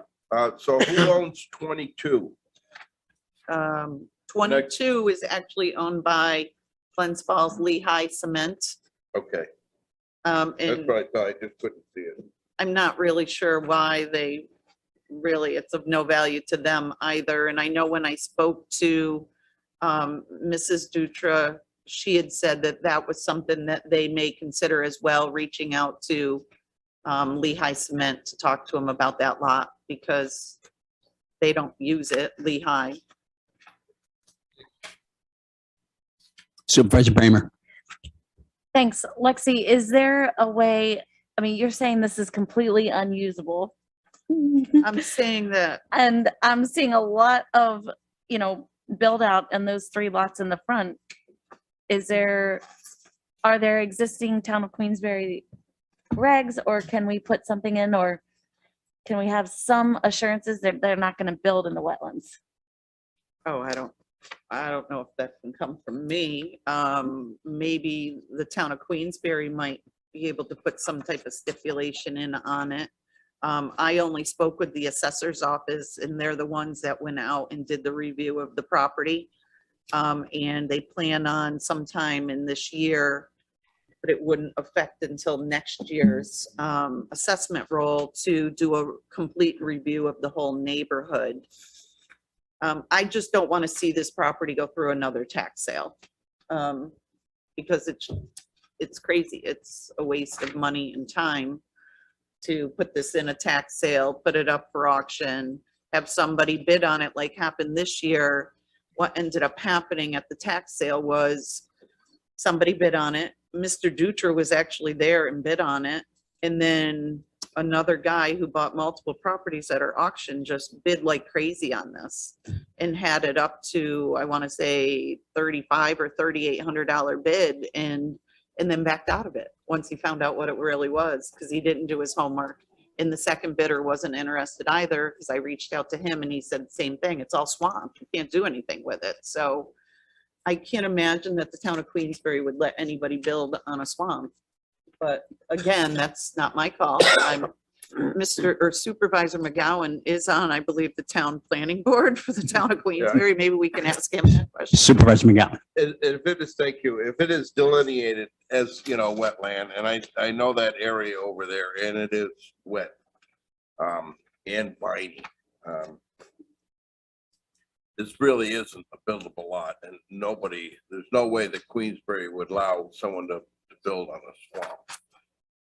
so who owns 22? 22 is actually owned by Glens Falls Lehigh Cement. Okay, that's And what I thought, I just couldn't see it. I'm not really sure why they really, it's of no value to them either. And I know when I spoke to Mrs. Dutra, she had said that that was something that they may consider as well, reaching out to Lehigh Cement to talk to them about that lot because they don't use it, Lehigh. Supervisor Bramer. Thanks. Lexi, is there a way, I mean, you're saying this is completely unusable. I'm saying that, And I'm seeing a lot of, build out in those 3 lots in the front. Are there existing town of Queensbury regs, or can we put something in, or can we have some assurances that they're not gonna build in the wetlands? oh, I don't know if that can come from me. Maybe the town of Queensbury might be able to put some type of stipulation in on it. I only spoke with the assessor's office, and they're the ones that went out and did the review of the property. And they plan on sometime in this year, but it wouldn't affect until next year's assessment roll to do a complete review of the whole neighborhood. I just don't want to see this property go through another tax sale, because it's crazy. It's a waste of money and time to put this in a tax sale, put it up for auction, have somebody bid on it like happened this year. What ended up happening at the tax sale was somebody bid on it. Mr. Dutra was actually there and bid on it. And then another guy who bought multiple properties at our auction just bid like crazy on this and had it up to, I want to say $3,500 or $3,800 bid, and then backed out of it once he found out what it really was, because he didn't do his homework. And the second bidder wasn't interested either, because I reached out to him and he said the same thing. It's all swamp. You can't do anything with it. So I can't imagine that the town of Queensbury would let anybody build on a swamp. But again, that's not my call. Mr. or Supervisor McGowan is on, I believe, the town planning board for the town of Queensbury. Maybe we can ask him that question. Supervisor McGowan. If it is, thank you, if it is delineated as, wetland, and I know that area over there, and it is wet, and briny. This really isn't a buildable lot, and there's no way that Queensbury would allow someone to build on a swamp.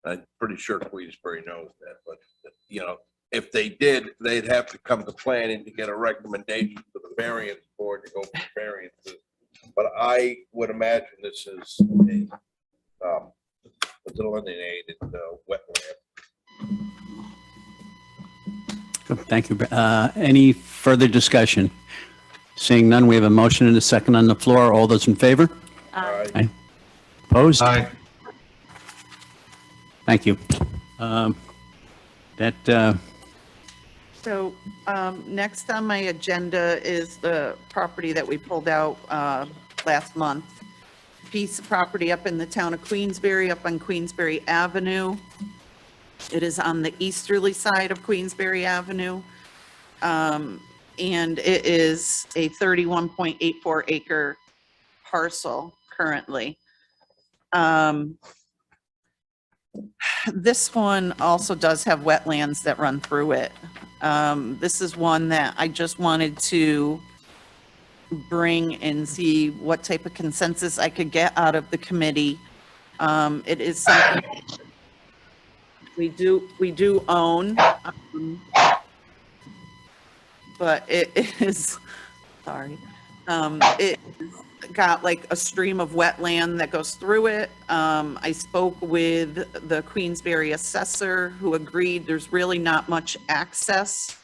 I'm pretty sure Queensbury knows that, but, if they did, they'd have to come to planning to get a recommendation to the variance board to go for variances. But I would imagine this is a delineated wetland. Thank you. Any further discussion? Seeing none, we have a motion and a second on the floor. All those in favor? Aye. Opposed? Aye. Thank you. So next on my agenda is the property that we pulled out last month. Piece of property up in the town of Queensbury, up on Queensbury Avenue. It is on the easterly side of Queensbury Avenue. And it is a 31.84 acre parcel currently. This one also does have wetlands that run through it. This is one that I just wanted to bring and see what type of consensus I could get out of the committee. It is something we do own, but it is, sorry, it got like a stream of wetland that goes through it. I spoke with the Queensbury assessor, who agreed there's really not much access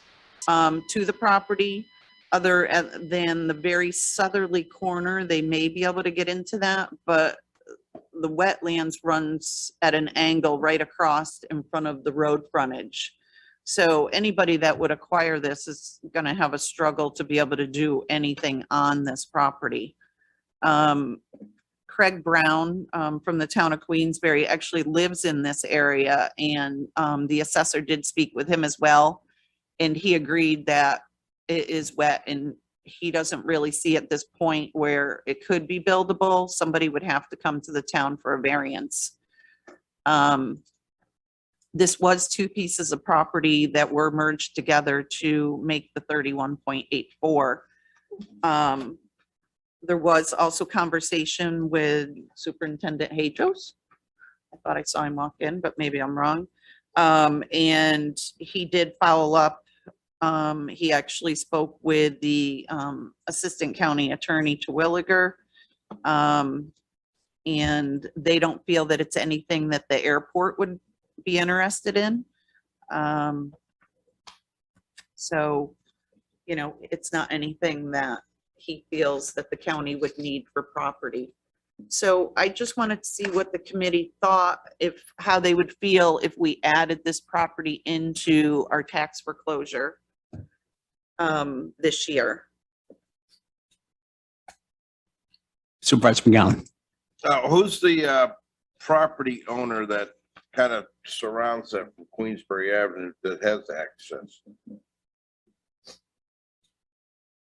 to the property other than the very southerly corner. They may be able to get into that, but the wetlands runs at an angle right across in front of the road frontage. So anybody that would acquire this is going to have a struggle to be able to do anything on this property. Craig Brown from the town of Queensbury actually lives in this area, and the assessor did speak with him as well, and he agreed that it is wet and he doesn't really see at this point where it could be buildable. Somebody would have to come to the town for a variance. This was 2 pieces of property that were merged together to make the 31.84. There was also conversation with Superintendent Hadros. I thought I saw him walk in, but maybe I'm wrong. And he did follow up. He actually spoke with the Assistant County Attorney Terwilliger, And they don't feel that it's anything that the airport would be interested in. So, you know, it's not anything that he feels that the county would need for property. So I just wanted to see what the committee thought, how they would feel if we added this property into our tax foreclosure this year. Supervisor McGowan. Who's the property owner that kind of surrounds that from Queensbury Avenue that has access?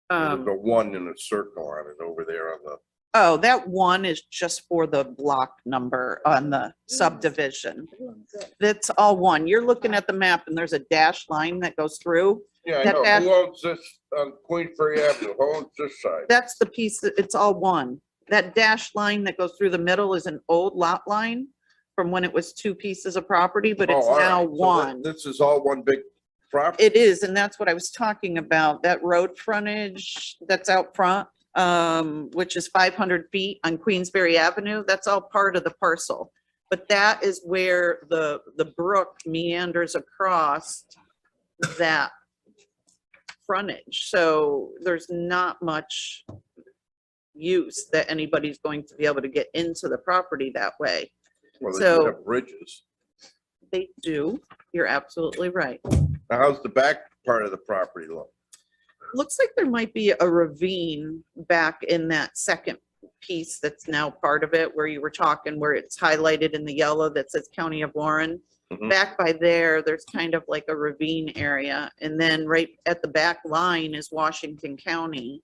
The one in a circle on it over there on the. Oh, that one is just for the block number on the subdivision. That's all one. You're looking at the map and there's a dashed line that goes through. Yeah, I That know. dash- Who owns this on Queensbury Avenue? Who owns this side? That's the piece, it's all one. That dashed line that goes through the middle is an old lot line from when it was two pieces of property, but it's Oh, all right. now So one. This is all one big property? It is, and that's what I was talking about, that road frontage that's out front, which is 500 feet on Queensbury Avenue, that's all part of the parcel. But that is where the brook meanders across that frontage. So there's not much use that anybody's going to be able to get into the property that way. Well, they So- do have bridges. They do, you're absolutely right. Now, how's the back part of the property look? Looks like there might be a ravine back in that second piece that's now part of it, where you were talking, where it's highlighted in the yellow that says County of Warren. Mhm. Back by there, there's kind of like a ravine area, and then right at the back line is Washington County.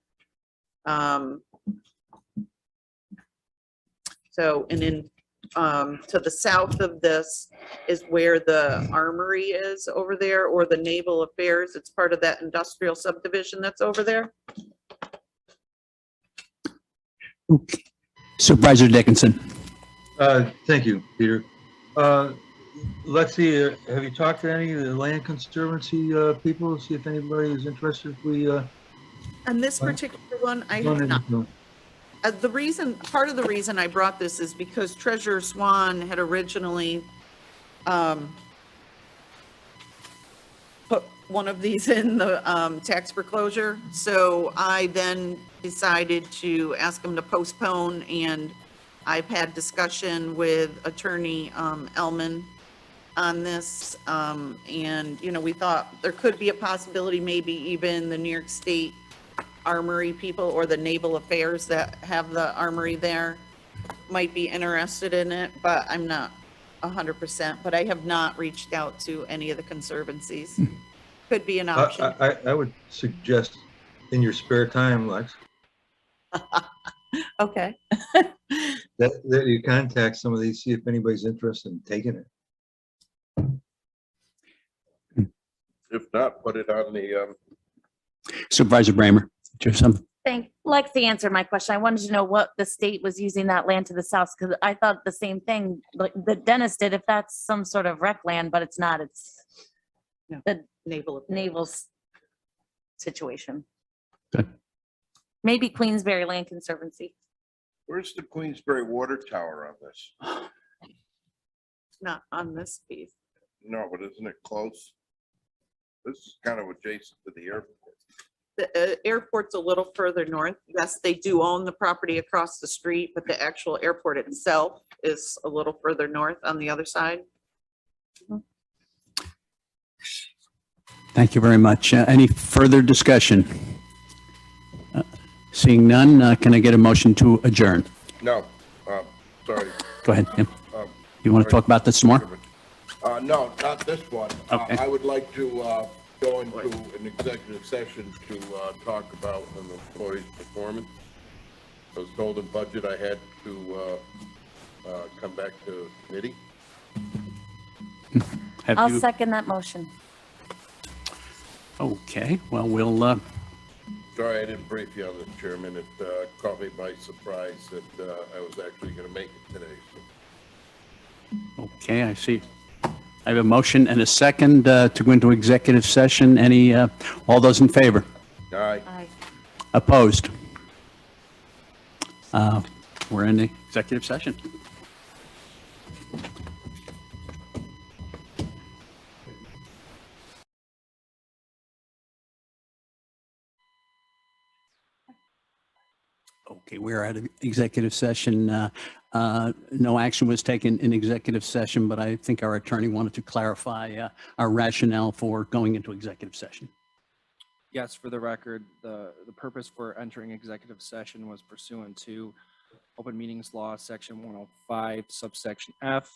So, and then to the south of this is where the armory is over there, or the Naval Affairs. It's part of that industrial subdivision that's over there. Okay. Supervisor Dickinson. Thank you, Peter. Lexi, have you talked to any of the Land Conservancy people, see if anybody is interested if we And this Well, particular one, I go have ahead not. and do it? Part of the reason I brought this is because Treasurer Swan had originally put one of these in the tax foreclosure. So I then decided to ask him to postpone, and I've had discussion with Attorney Elman on this. And, you know, we thought there could be a possibility, maybe even the New York State Armory people or the Naval Affairs that have the armory there might be interested in it, but I'm not 100%, but I have not reached out to any of the conservancies. Could be an option. I would suggest in your spare time, Lex, Okay. that you contact some of these, see if anybody's interested in taking it. If not, put it on the, Supervisor Bramer. Do you have something? Thank, Lexi answered my question. I wanted to know what the state was using that land to the south, because I thought the same thing, like the Dennis did, if that's some sort of rec land, but it's not, it's No. the Naval. naval's situation. Good. Maybe Queensbury Land Conservancy. where's the Queensbury Water Tower on this? Not on this piece. No, but isn't it close? This is kind of adjacent to the airport. The airport's a little further north. Yes, they do own the property across the street, but the actual airport itself is a little further north on the other side. Thank you very much. Any further discussion? Seeing none, can I get a motion to adjourn? No, sorry. Go ahead, Tim. um, You want to talk about this some more? No, not this one. Okay. I would like to go into an executive session to talk about an employee's performance. I was told in budget I had to come back to committee. Have I'll you? second that motion. Okay, well, we'll, Sorry, I didn't brief you on this, Chairman. It caught me by surprise that I was actually going to make it today. okay, I see. I have a motion and a second to go into executive session. Any, all those in favor? All right. Aye. Opposed? We're in the executive session. Okay, we're at an executive session. No action was taken in executive session, but I think our attorney wanted to clarify our rationale for going into executive session. Yes, for the record, the purpose for entering executive session was pursuant to Open Meetings Law, Section 105, subsection F,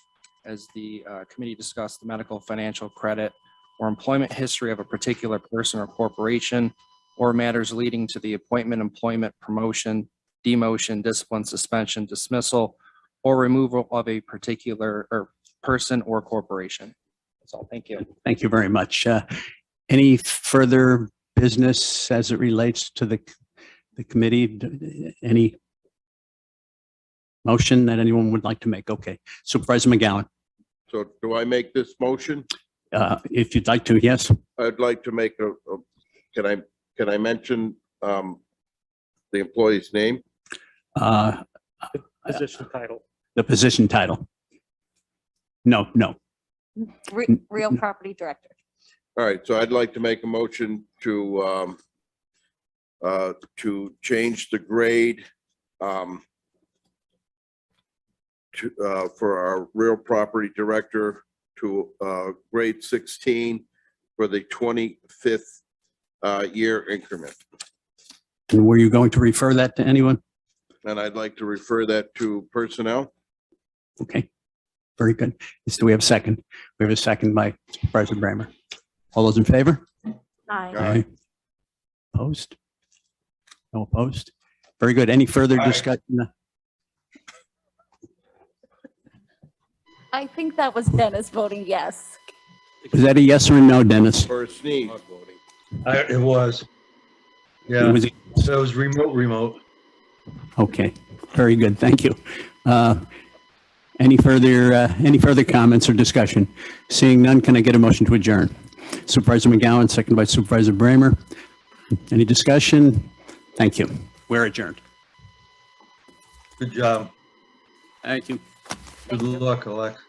as the committee discussed the medical, financial, credit, or employment history of a particular person or corporation, or matters leading to the appointment, employment, promotion, demotion, discipline, suspension, dismissal, or removal of a particular person or corporation. That's all. Thank you. Thank you very much. Any further business as it relates to the committee? Any motion that anyone would like to make? Okay, Supervisor McGowan, So do I make this motion? if you'd like to, yes. I'd like to make can I mention the employee's name? Position title. The position title. No. Real property director. All right, so I'd like to make a motion to change the grade for our real property director to grade 16 for the 25th year increment. And were you going to refer that to anyone? And I'd like to refer that to personnel. Okay, very good. Do we have a second? We have a second by Supervisor Bramer. All those in favor? Aye. Aye. Opposed? No opposed? Very good. Any further Aye. discussion? I think that was Dennis voting yes. Is that a yes or a no, Dennis? For a sneeze. It was. It Yeah, was- so it was remote. Okay, very good. Thank you. Any further comments or discussion? Seeing none, can I get a motion to adjourn? Supervisor McGowan, second by Supervisor Bramer. Any discussion? Thank you. We're adjourned. Good job. Thank you. Good luck, Alex.